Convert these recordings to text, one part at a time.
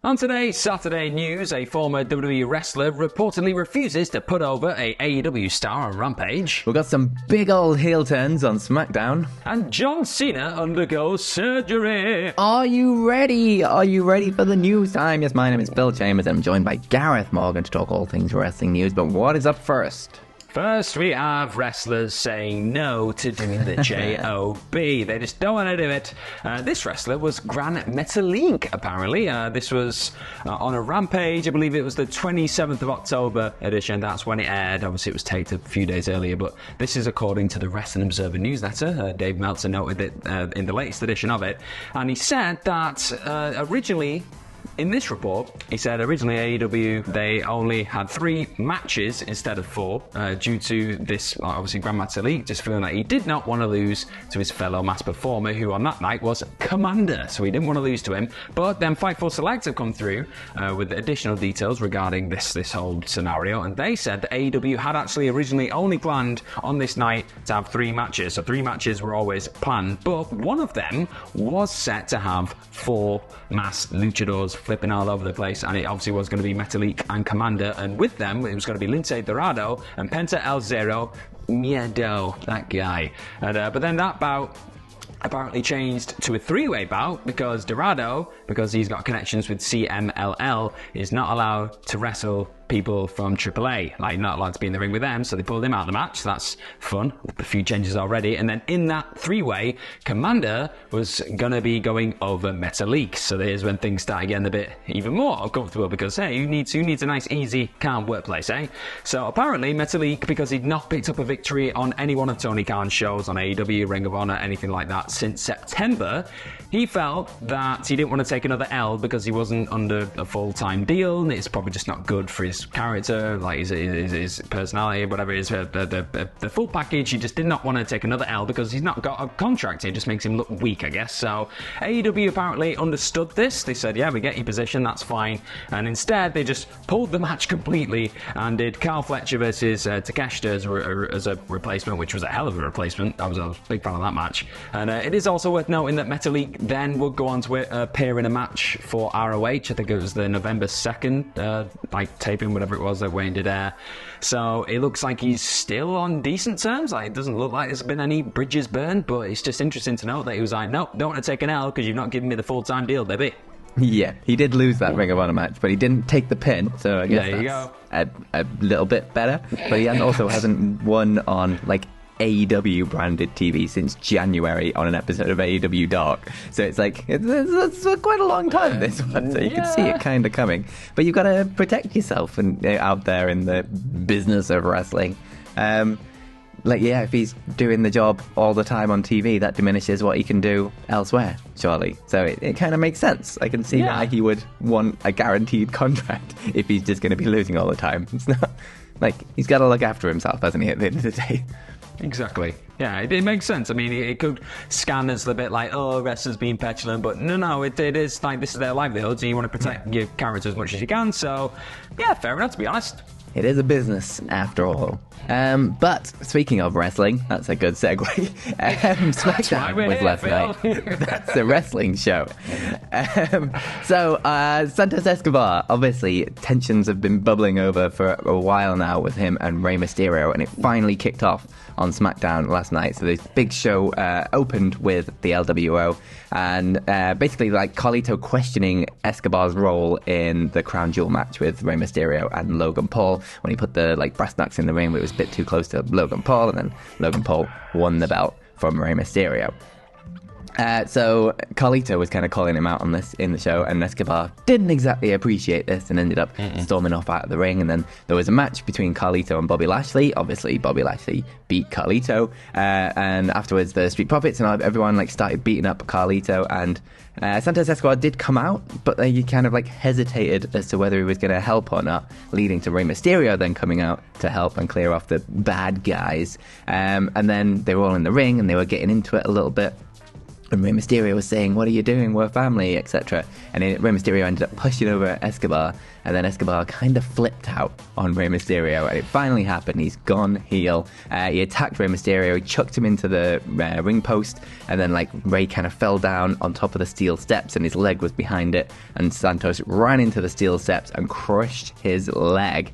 On today's Saturday news, a former WWE wrestler reportedly refuses to put over a AEW star on Rampage. We've got some big old heel turns on Smackdown. And John Cena undergoes surgery. Are you ready? Are you ready for the news time? Yes, my name is Bill Chambers and I'm joined by Gareth Morgan to talk all things wrestling news. But what is up first? First, we have wrestlers saying no to doing the J.O.B. They just don't want to do it. This wrestler was Gran Metalik, apparently. This was on a Rampage. I believe it was the 27th of October edition. That's when it aired. Obviously, it was taped a few days earlier, but this is according to the Wrestling Observer newsletter. Dave Meltzer noted it in the latest edition of it. And he said that originally... In this report, he said originally AEW, they only had 3 matches instead of 4 due to this, obviously, Gran Metalik just feeling that he did not want to lose to his fellow mass performer, who on that night was Commander, so he didn't want to lose to him. But then Fightful Select have come through with additional details regarding this whole scenario, and they said that AEW had actually originally only planned on this night to have 3 matches. So 3 matches were always planned, but one of them was set to have 4 masked luchadors flipping all over the place, and it obviously was going to be Metalik and Commander, and with them it was going to be Lince Dorado and Penta El Zero Miedo, that guy. And but then that bout apparently changed to a 3-way bout because Dorado, because he's got connections with CMLL, is not allowed to wrestle people from AAA, like not allowed to be in the ring with them, so they pulled him out of the match. So that's fun. A few changes already. And then in that 3-way, Commander was gonna be going over Metalik. So there's when things start getting a bit even more uncomfortable because hey, who needs a nice, easy, calm workplace, eh? So apparently Metalik, because he'd not picked up a victory on any one of Tony Khan's shows on AEW, Ring of Honor, anything like that since September, he felt that he didn't want to take another L because he wasn't under a full-time deal, and it's probably just not good for his character, like his personality, whatever it is, the full package. He just did not want to take another L because he's not got a contract. It just makes him look weak, I guess. So AEW apparently understood this. They said, yeah, we get your position, that's fine. And instead, they just pulled the match completely and did Carl Fletcher versus Takeshita as a replacement, which was a hell of a replacement. I was a big fan of that match. And it is also worth noting that Metalik then would go on to appear in a match for ROH. I think it was the November 2nd, taping, whatever it was that Wayne did air. So it looks like he's still on decent terms. Like, it doesn't look like there's been any bridges burned, but it's just interesting to note that he was like, nope, don't want to take an L because you've not given me the full-time deal, baby. Yeah, he did lose that Ring of Honor match, but he didn't take the pin, so I guess there you go. A little bit better. But he also hasn't won on, like, AEW branded TV since January on an episode of AEW Dark. So it's like, it's quite a long time, this one. So you can see it kind of coming. But you've got to protect yourself and out there in the business of wrestling. If he's doing the job all the time on TV, that diminishes what he can do elsewhere, surely. So it kind of makes sense. I can see why he would want a guaranteed contract if he's just going to be losing all the time. It's not like, he's got to look after himself, hasn't he, at the end of the day? Exactly. Yeah, it makes sense. I mean, it could scan as a bit like, oh, wrestlers being petulant, but no, it is like, this is their livelihood, so you want to protect your character as much as you can. So, yeah, fair enough, to be honest. It is a business, after all. But speaking of wrestling, that's a good segue. Smackdown was last night. That's a wrestling show. Santos Escobar, obviously, tensions have been bubbling over for a while now with him and Rey Mysterio, and it finally kicked off on SmackDown last night. So this big show opened with the LWO, and basically like Carlito questioning Escobar's role in the Crown Jewel match with Rey Mysterio and Logan Paul when he put the brass knucks in the ring, but it was a bit too close to Logan Paul, and then Logan Paul won the belt from Rey Mysterio. So Carlito was kind of calling him out on this in the show, and Escobar didn't exactly appreciate this and ended up storming off out of the ring. And then there was a match between Carlito and Bobby Lashley. Obviously, Bobby Lashley beat Carlito, and afterwards the Street Profits and everyone started beating up Carlito. And Santos Escobar did come out, but he kind of hesitated as to whether he was going to help or not, leading to Rey Mysterio then coming out to help and clear off the bad guys. And then they were all in the ring and they were getting into it a little bit. And Rey Mysterio was saying, "What are you doing? We're family," etc. And Rey Mysterio ended up pushing over Escobar, and then Escobar kind of flipped out on Rey Mysterio, and it finally happened. He's gone heel. He attacked Rey Mysterio, he chucked him into the ring post, and then Rey kind of fell down on top of the steel steps, and his leg was behind it, and Santos ran into the steel steps and crushed his leg.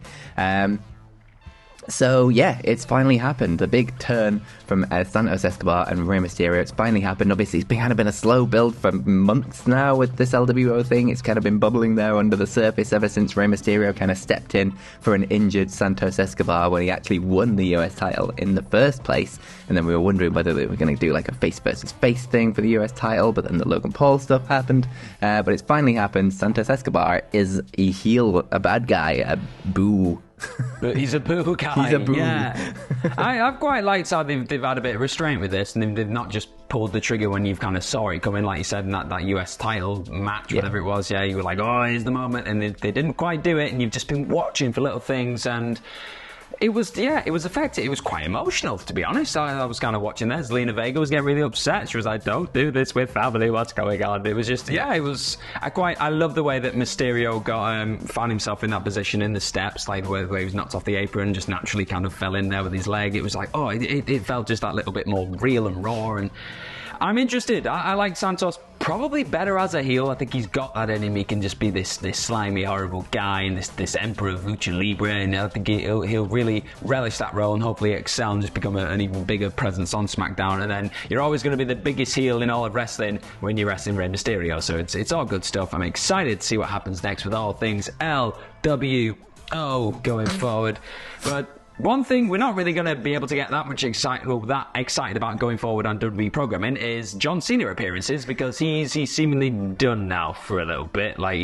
So yeah, it's finally happened. The big turn from Santos Escobar and Rey Mysterio. It's finally happened. Obviously, it's kind of been a slow build for months now with this LWO thing. It's kind of been bubbling there under the surface ever since Rey Mysterio kind of stepped in for an injured Santos Escobar when he actually won the US title in the first place. And then we were wondering whether they were going to do like a face versus face thing for the US title, but then the Logan Paul stuff happened. But it's finally happened. Santos Escobar is a heel, a bad guy, a boo. But he's a boo guy. He's a boo. Yeah. I've quite liked how they've had a bit of restraint with this, and they've not just pulled the trigger when you've kind of saw it coming, like you said in that US title match, whatever it was. Yeah, you were like, oh, here's the moment, and they didn't quite do it, and you've just been watching for little things, and it was effective. It was quite emotional, to be honest. I was kind of watching this. Zelina Vega was getting really upset. She was like, "Don't do this with family. What's going on?" It was just, it was. I love the way that Mysterio found himself in that position in the steps, like where he was knocked off the apron, just naturally kind of fell in there with his leg. It was like, it felt just that little bit more real and raw. And I'm interested. I like Santos probably better as a heel. I think he's got that in him. He can just be this slimy, horrible guy and this emperor of Lucha Libre, and I think he'll really relish that role and hopefully excel and just become an even bigger presence on SmackDown. And then you're always going to be the biggest heel in all of wrestling when you're wrestling Rey Mysterio. So it's all good stuff. I'm excited to see what happens next with all things LWO going forward. But one thing we're not really going to be able to get that excited about going forward on WWE programming is John Cena appearances, because he's seemingly done now for a little bit. Like,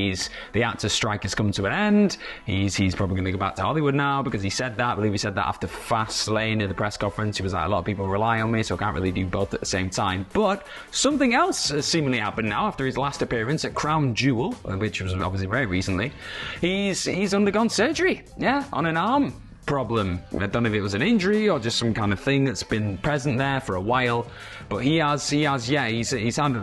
the actor's strike has come to an end. He's probably going to go back to Hollywood now, because he said that. I believe he said that after Fastlane at the press conference. He was like, a lot of people rely on me, so I can't really do both at the same time. But something else has seemingly happened now after his last appearance at Crown Jewel, which was obviously very recently. He's undergone surgery, on an arm problem. I don't know if it was an injury or just some kind of thing that's been present there for a while, but he's had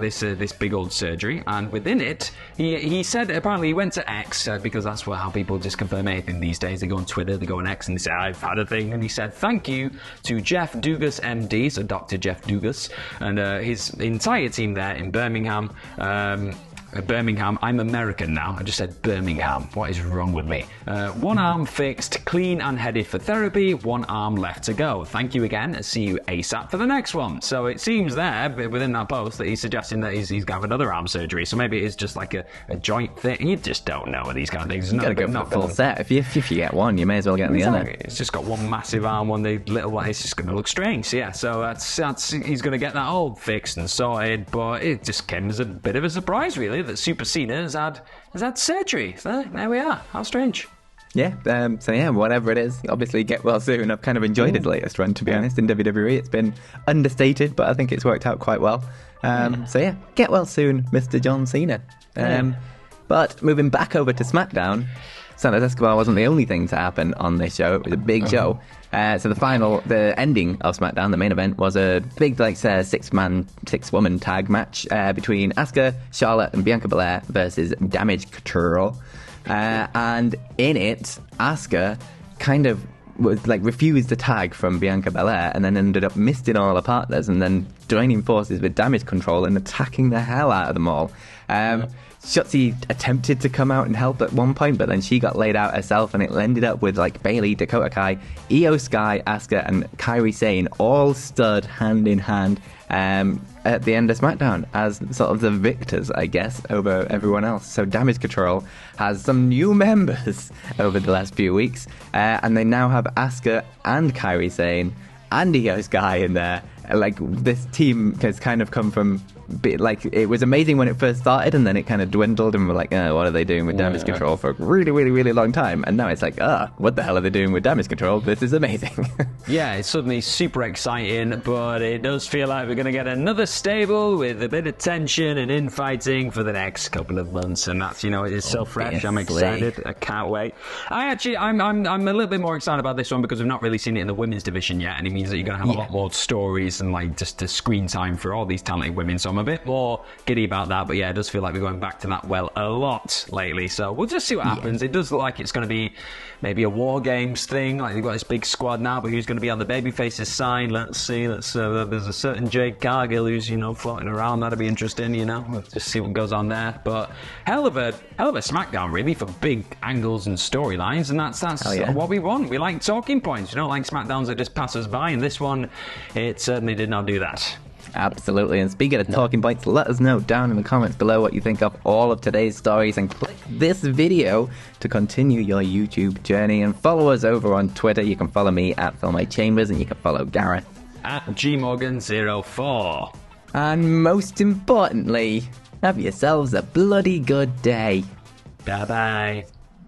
this big old surgery, and within it, he said apparently he went to X, because that's how people just confirm anything these days. They go on Twitter, they go on X, and they say, "I've had a thing," and he said thank you to Jeff Dugas MD, so Dr. Jeff Dugas, and his entire team there in Birmingham. Birmingham. I'm American now. I just said Birmingham. What is wrong with me? One arm fixed, clean and headed for therapy. One arm left to go. Thank you again. See you ASAP for the next one. So it seems there, within that post, that he's suggesting that he's going to have another arm surgery. So maybe it's just like a joint thing. You just don't know with these kind of things. You got to go for the full set. If you get one, you may as well get the other. It's just got one massive arm, one little one. It's just going to look strange. Yeah. So that's he's going to get that all fixed and sorted. But it just came as a bit of a surprise, really, that Super Cena has had surgery. So there we are. How strange. Yeah, whatever it is, obviously get well soon. I've kind of enjoyed his latest run, to be honest, in WWE. It's been understated, but I think it's worked out quite well. Get well soon, Mr. John Cena. But moving back over to SmackDown, Santos Escobar wasn't the only thing to happen on this show. It was a big show. So the ending of SmackDown, the main event, was a big, six-woman tag match between Asuka, Charlotte, and Bianca Belair versus Damage Control. And in it, Asuka kind of refused the tag from Bianca Belair and then ended up misting all her partners and then joining forces with Damage Control and attacking the hell out of them all. Shotzi attempted to come out and help at one point, but then she got laid out herself, and it ended up with Bayley, Dakota Kai, Io Sky, Asuka, and Kairi Sane all stood hand in hand at the end of SmackDown as sort of the victors, I guess, over everyone else. So Damage Control has some new members over the last few weeks, and they now have Asuka and Kairi Sane and Io Sky in there. This team has kind of come from it was amazing when it first started, and then it kind of dwindled, and we're like, what are they doing with Damage Control for a really, really, really long time? And now it's like, what the hell are they doing with Damage Control? This is amazing. Yeah, it's suddenly super exciting, but it does feel like we're going to get another stable with a bit of tension and infighting for the next couple of months, and that's, it is so fresh. I'm excited. I can't wait. I'm a little bit more excited about this one because we've not really seen it in the women's division yet, and it means that you're going to have a lot more stories moments and like just the screen time for all these talented women. So I'm a bit more giddy about that. But yeah, it does feel like we're going back to that well a lot lately. So we'll just see what happens. It does look like it's going to be maybe a War Games thing. Like they've got this big squad now, but who's going to be on the babyface's side? Let's see. There's a certain Jade Cargill who's floating around. That'll be interesting. Let's just see what goes on there. But hell of a SmackDown really for big angles and storylines, and that's what we want. We like talking points. Like SmackDowns that just pass us by, and this one, it certainly did not do that. Absolutely. And speaking of talking points, let us know down in the comments below what you think of all of today's stories, and click this video to continue your YouTube journey, and follow us over on Twitter. You can follow me at PhilMadeChambers, and you can follow Gareth at GMorgan04. And most importantly, have yourselves a bloody good day. Bye bye.